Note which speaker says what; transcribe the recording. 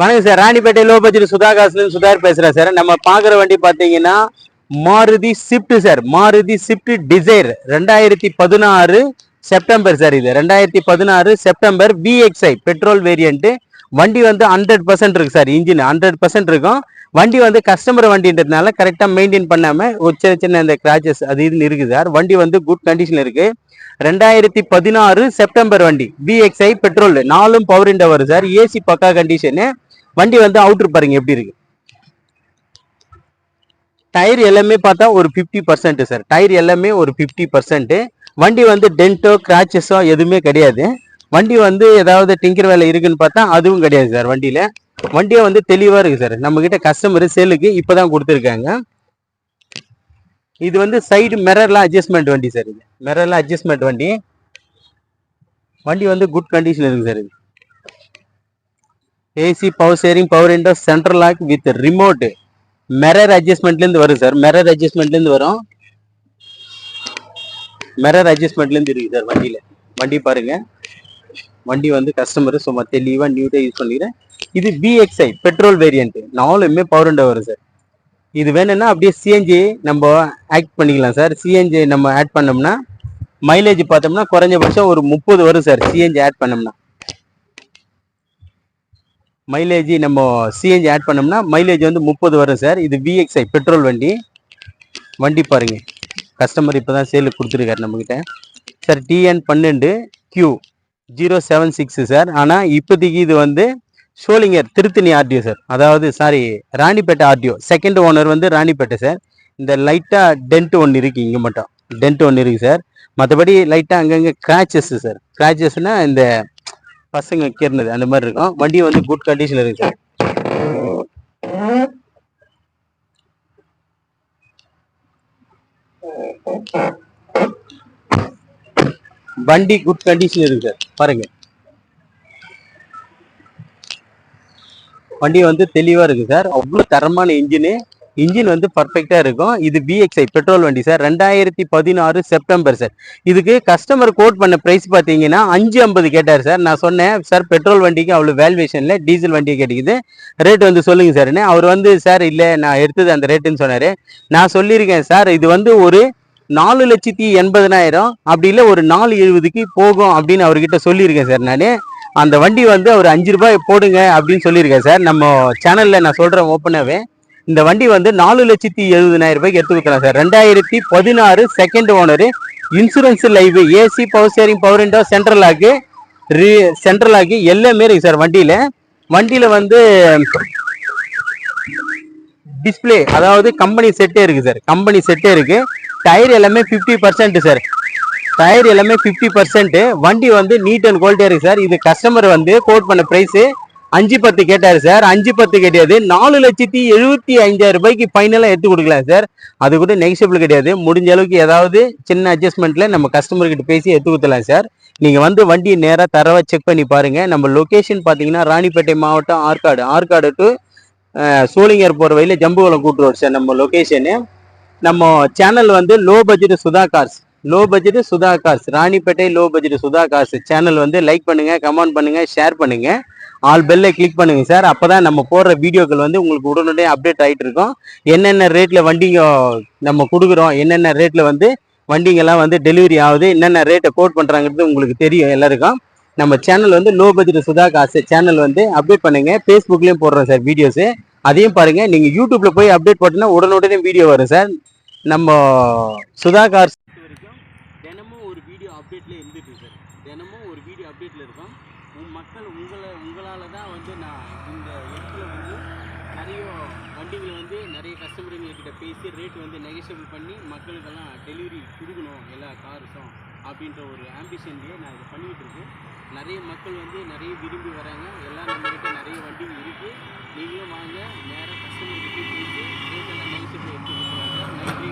Speaker 1: வணக்கம் sir, Ranipet low budget Sudha காசுல சுதார் பேசுறேன் சார். நம்ம பாக்குற வண்டி பாத்தீங்கன்னா Maruti Swift sir. Maruti Swift desire 2016 September sir. இது 2016 செப்டம்பர் VXI பெட்ரோல் வேரியன்ட். வண்டி வந்து 100% இருக்கு சார். இன்ஜின் 100% இருக்கும். வண்டி வந்து கஸ்டமர் வண்டின்றதுனால கரெக்டா மெயின்டைன் பண்ணாம ஒரு சின்ன சின்ன இந்த கிராச்சஸ் அது இதுன்னு இருக்கு சார். வண்டி வந்து குட் கண்டிஷன் இருக்கு. 2016 செப்டம்பர் வண்டி VXI பெட்ரோல் 4 பவர் விண்டோ வரும் சார். ஏசி பக்கா கண்டிஷனு. வண்டி வந்து அவுட்டர் பாருங்க எப்படி இருக்கு. டயர் எல்லாமே பார்த்தா ஒரு 50% சார். டயர் எல்லாமே ஒரு 50%. வண்டி வந்து டென்ட்டோ கிராச்சஸோ எதுவுமே கிடையாது. வண்டி வந்து ஏதாவது டிங்கர் வேலை இருக்குன்னு பார்த்தா அதுவும் கிடையாது சார். வண்டியை வந்து தெளிவா இருக்கு சார். நம்ம கிட்ட கஸ்டமர் சேலுக்கு இப்பதான் கொடுத்துருக்காங்க. இது வந்து சைடு மிரர்லாம் அட்ஜஸ்ட்மெண்ட் வண்டி சார். இது மிரர்லாம் அட்ஜஸ்ட்மெண்ட் வண்டி. வண்டி வந்து குட் கண்டிஷன் இருக்கு சார். இது AC power steering power window central lock with remote mirror அட்ஜஸ்ட்மெண்ட்ல இருந்து வரும் சார். மிரர் அட்ஜஸ்ட்மெண்ட்ல இருந்து வரும். மிரர் அட்ஜஸ்ட்மெண்ட்ல இருந்து இருக்கு சார் வண்டியில. வண்டி பாருங்க. வண்டி வந்து கஸ்டமர் சும்மா தெளிவா நியூட்டா யூஸ் பண்ணிக்கிறேன். இது VXI பெட்ரோல் வேரியன்ட் 4மே பவர் விண்டோ வரும் சார். இது வேணும்னா அப்படியே சிஎன்ஜி நம்ம ஆக்ட் பண்ணிக்கலாம் சார். சிஎன்ஜி நம்ம ஆட் பண்ணோம்னா மைலேஜ் பார்த்தோம்னா குறைஞ்சபட்சம் ஒரு 30 வரும் சார். சிஎன்ஜி ஆட் பண்ணோம்னா மைலேஜ் நம்ம சிஎன்ஜி ஆட் பண்ணோம்னா மைலேஜ் வந்து 30 வரும் சார். இது VXI பெட்ரோல் வண்டி. வண்டி பாருங்க. கஸ்டமர் இப்போதான் சேலுக்கு கொடுத்துருக்காரு நம்மகிட்ட சார். TN12Q076 sir. ஆனால் இப்போதைக்கு இது வந்து சோளிங்கர் திருத்தணி ஆர்டிஓ சார். அதாவது sorry Ranipet RTO. Second owner வந்து ராணிப்பேட்டை சார். இந்த லைட்டாக டென்ட் ஒன்று இருக்கு. இங்கே மட்டும் டென்ட் ஒன்று இருக்கு சார். மற்றபடி லைட்டாக அங்கங்கே கிராச்சஸ் சார். கிராச்சஸ்னா இந்த பசங்க கேர்னது அந்த மாதிரி இருக்கும். வண்டி வந்து குட் கண்டிஷன் இருக்கு சார். வண்டி குட் கண்டிஷன் இருக்கு சார். பாருங்க வண்டி வந்து தெளிவா இருக்கு சார். அவ்வளவு தரமான இன்ஜின் வந்து பர்ஃபெக்டா இருக்கும். இது VXI பெட்ரோல் வண்டி சார். 2016 September sir. இதுக்கு கஸ்டமர் கோட் பண்ண பிரைஸ் பார்த்தீங்கன்னா 550 கேட்டார் சார். நான் சொன்னேன் சார் பெட்ரோல் வண்டிக்கு அவ்வளோ வேல்யூவேஷன்ல டீசல் வண்டியை கிடைக்குது, ரேட் வந்து சொல்லுங்க சார். அவர் வந்து சார் இல்லை நான் எடுத்தது அந்த ரேட்டுன்னு சொன்னாரு. நான் சொல்லியிருக்கேன் சார் இது வந்து ஒரு 4,80,000 அப்படி இல்லை ஒரு 470க்கு போகும் அப்படின்னு அவர்கிட்ட சொல்லியிருக்கேன் சார். நான் அந்த வண்டி வந்து ஒரு 5 ரூபாய் போடுங்க அப்படின்னு சொல்லியிருக்கேன் சார். நம்ம சேனல்ல நான் சொல்றேன் ஓப்பனாவே. இந்த வண்டி வந்து 4,70,000 ரூபாய்க்கு எடுத்து கொடுக்கலாம் sir. 2016 second owner. Insurance live, AC power steering power window central ஆகி எல்லாமே இருக்கு சார் வண்டியில வந்து டிஸ்பிளே அதாவது கம்பெனி செட்டே இருக்கு சார். கம்பெனி செட்டே இருக்கு. டயர் எல்லாமே 50% சார். டயர் எல்லாமே 50%. வண்டி வந்து நீட் அண்ட் குவாலிட்டியா இருக்கு சார். இது கஸ்டமர் வந்து கோட் பண்ண பிரைஸ் 510 கேட்டாரு சார். 510 கிடையாது, 4,75,000 ரூபாய்க்கு ஃபைனலா எடுத்து கொடுக்கலாம் சார். அது கூட நெகிஷியபிள் கிடையாது. முடிஞ்ச அளவுக்கு ஏதாவது சின்ன அட்ஜஸ்ட்மெண்ட்ல நம்ம கஸ்டமர் கிட்ட பேசி எடுத்து கொடுத்துலாம் சார். நீங்க வந்து வண்டியை நேரா தரவா செக் பண்ணி பாருங்க. நம்ம லொகேஷன் பாத்தீங்கன்னா ராணிப்பேட்டை மாவட்டம் ஆற்காடு டு சோளிங்கர் போற வழியில ஜம்புகுளம் கூட்டு ரோடு சார் நம்ம லொகேஷனு. நம்ம சேனல் வந்து low budget Sudha cars Ranipet low budget Sudha cars channel வந்து லைக் பண்ணுங்க, கமெண்ட் பண்ணுங்க, ஷேர் பண்ணுங்க, ஆல் பெல்லை கிளிக் பண்ணுங்க சார். அப்பதான் நம்ம போடுற வீடியோக்கள் வந்து உங்களுக்கு உடனே அப்டேட் ஆகிட்டு இருக்கும். என்னென்ன ரேட்ல வண்டிங்க நம்ம கொடுக்குறோம், என்னென்ன ரேட்ல வந்து வண்டிங்கெல்லாம் வந்து டெலிவரி ஆகுது, என்னென்ன ரேட்டை கோட் பண்றாங்கிறது உங்களுக்கு தெரியும் எல்லாருக்கும். நம்ம சேனல் வந்து லோ பட்ஜெட் சுதா காசு சேனல் வந்து அப்டேட் பண்ணுங்க. ஃபேஸ்புக்லயும் போடுறோம் சார் வீடியோஸ், அதையும் பாருங்க. நீங்க யூடியூப்ல போய் அப்டேட் போட்டீங்கன்னா உடனே வீடியோ வரும் சார். நம்ம சுதா கார்ஸ் வரைக்கும் தினமும் ஒரு வீடியோ அப்டேட்ல இருந்துட்டு சார். தினமும் ஒரு வீடியோ அப்டேட்ல இருக்கும். உங்களால தான் வந்து நான் இந்த இடத்துல வந்து நிறைய வண்டிகளை வந்து நிறைய கஸ்டமருங்கக்கிட்ட பேசி ரேட் வந்து நெகோஷியபிள் பண்ணி மக்களுக்கெல்லாம் டெலிவரி கொடுக்கணும் எல்லா காருக்கும் அப்படின்ற ஒரு ஆம்பிஷன்லேயே நான் இதை பண்ணிகிட்டு இருக்கேன். நிறைய மக்கள் வந்து நிறைய விரும்பி வராங்க. எல்லாம் நம்மகிட்ட நிறைய வண்டிகள் இருக்குது. நீங்களும் வாங்க, நேராக கஸ்டமர்கிட்ட பேசி ரேட்டெல்லாம் நெகோஷியபிள் எடுத்து கொடுக்குறாங்க. நன்றி.